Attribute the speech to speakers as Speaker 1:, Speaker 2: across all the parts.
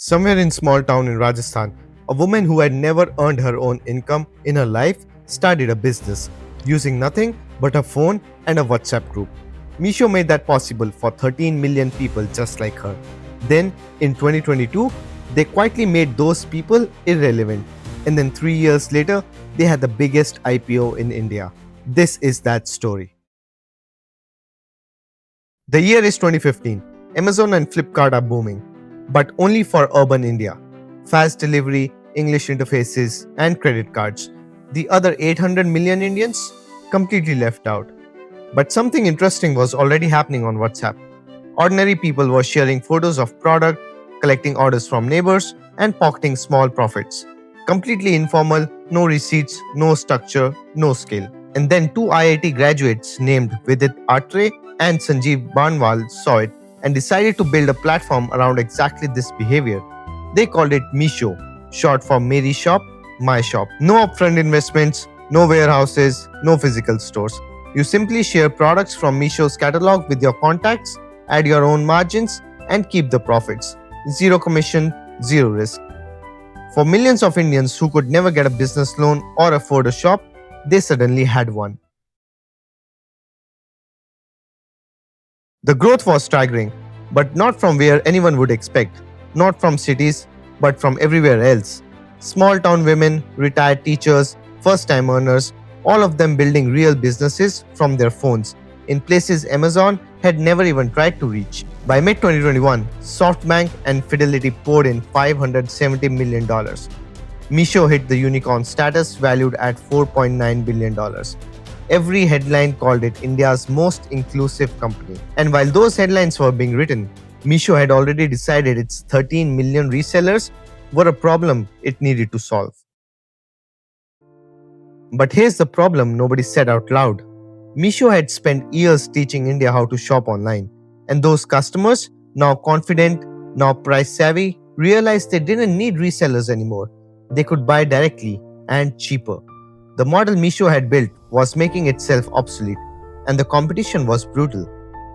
Speaker 1: Somewhere in small town in Rajasthan, a woman who had never earned her own income in her life started a business using nothing but a phone and a WhatsApp group. Meesho made that possible for 13 million people just like her. Then, in 2022, they quietly made those people irrelevant. And then 3 years later, they had the biggest IPO in India. This is that story. The year is 2015. Amazon and Flipkart are booming, but only for urban India. Fast delivery, English interfaces, and credit cards. The other 800 million Indians completely left out. But something interesting was already happening on WhatsApp. Ordinary people were sharing photos of product, collecting orders from neighbors, and pocketing small profits. Completely informal, no receipts, no structure, no skill. And then two IIT graduates named Vidit Atre and Sanjeev Banwal saw it and decided to build a platform around exactly this behavior. They called it Meesho, short for Meri Shop, My Shop. No upfront investments, no warehouses, no physical stores. You simply share products from Meesho's catalog with your contacts, add your own margins, and keep the profits. Zero commission, zero risk. For millions of Indians who could never get a business loan or afford a shop, they suddenly had one. The growth was staggering, but not from where anyone would expect. Not from cities, but from everywhere else. Small town women, retired teachers, first-time earners, all of them building real businesses from their phones, in places Amazon had never even tried to reach. By mid-2021, SoftBank and Fidelity poured in $570 million. Meesho hit the unicorn status valued at $4.9 billion. Every headline called it India's most inclusive company. And while those headlines were being written, Meesho had already decided its 13 million resellers were a problem it needed to solve. But here's the problem nobody said out loud. Meesho had spent years teaching India how to shop online. And those customers, now confident, now price savvy, realized they didn't need resellers anymore. They could buy directly and cheaper. The model Meesho had built was making itself obsolete, and the competition was brutal.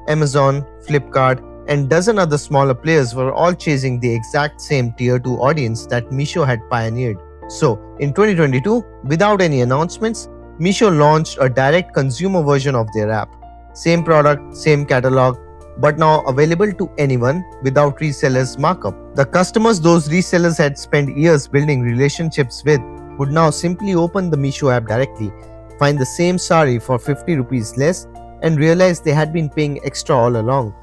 Speaker 1: Amazon, Flipkart, and dozen other smaller players were all chasing the exact same tier 2 audience that Meesho had pioneered. So, in 2022, without any announcements, Meesho launched a direct consumer version of their app. Same product, same catalog, but now available to anyone without resellers' markup. The customers those resellers had spent years building relationships with would now simply open the Meesho app directly, find the same sari for 50 rupees less, and realize they had been paying extra all along.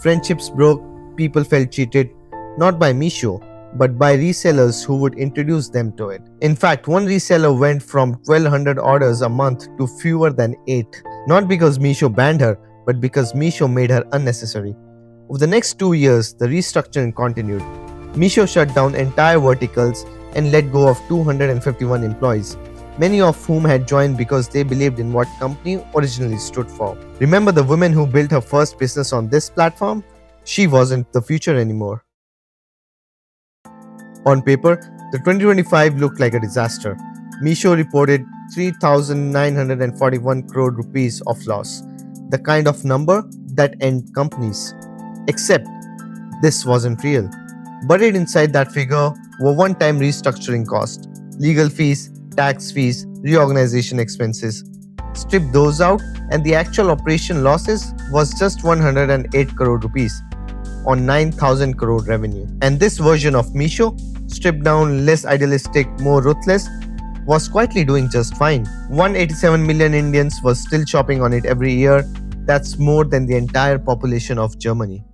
Speaker 1: Friendships broke, people felt cheated, not by Meesho, but by resellers who would introduce them to it. In fact, one reseller went from 1200 orders a month to fewer than 8, not because Meesho banned her, but because Meesho made her unnecessary. Over the next 2 years, the restructuring continued. Meesho shut down entire verticals and let go of 251 employees, many of whom had joined because they believed in what company originally stood for. Remember the woman who built her first business on this platform? She wasn't the future anymore. On paper, the 2025 looked like a disaster. Meesho reported 3,941 crore rupees of loss, the kind of number that ends companies. Except, this wasn't real. Buried inside that figure were one-time restructuring costs, legal fees, tax fees, reorganization expenses. Strip those out and the actual operation losses was just 108 crore rupees on 9,000 crore revenue. And this version of Meesho, stripped down, less idealistic, more ruthless, was quietly doing just fine. 187 million Indians were still shopping on it every year. That's more than the entire population of Germany.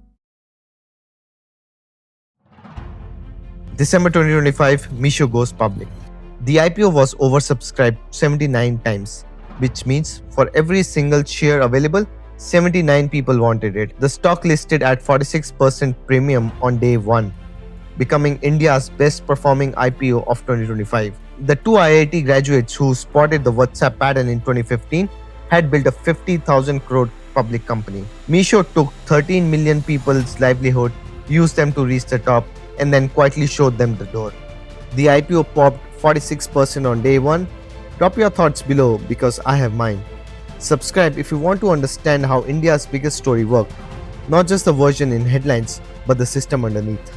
Speaker 1: December 2025, Meesho goes public. The IPO was oversubscribed 79 times, which means for every single share available, 79 people wanted it. The stock listed at 46% premium on day 1, becoming India's best performing IPO of 2025. The two IIT graduates who spotted the WhatsApp pattern in 2015 had built a 50,000 crore public company. Meesho took 13 million people's livelihood, used them to reach the top, and then quietly showed them the door. The IPO popped 46% on day 1. Drop your thoughts below because I have mine. Subscribe if you want to understand how India's biggest story worked, not just the version in headlines, but the system underneath.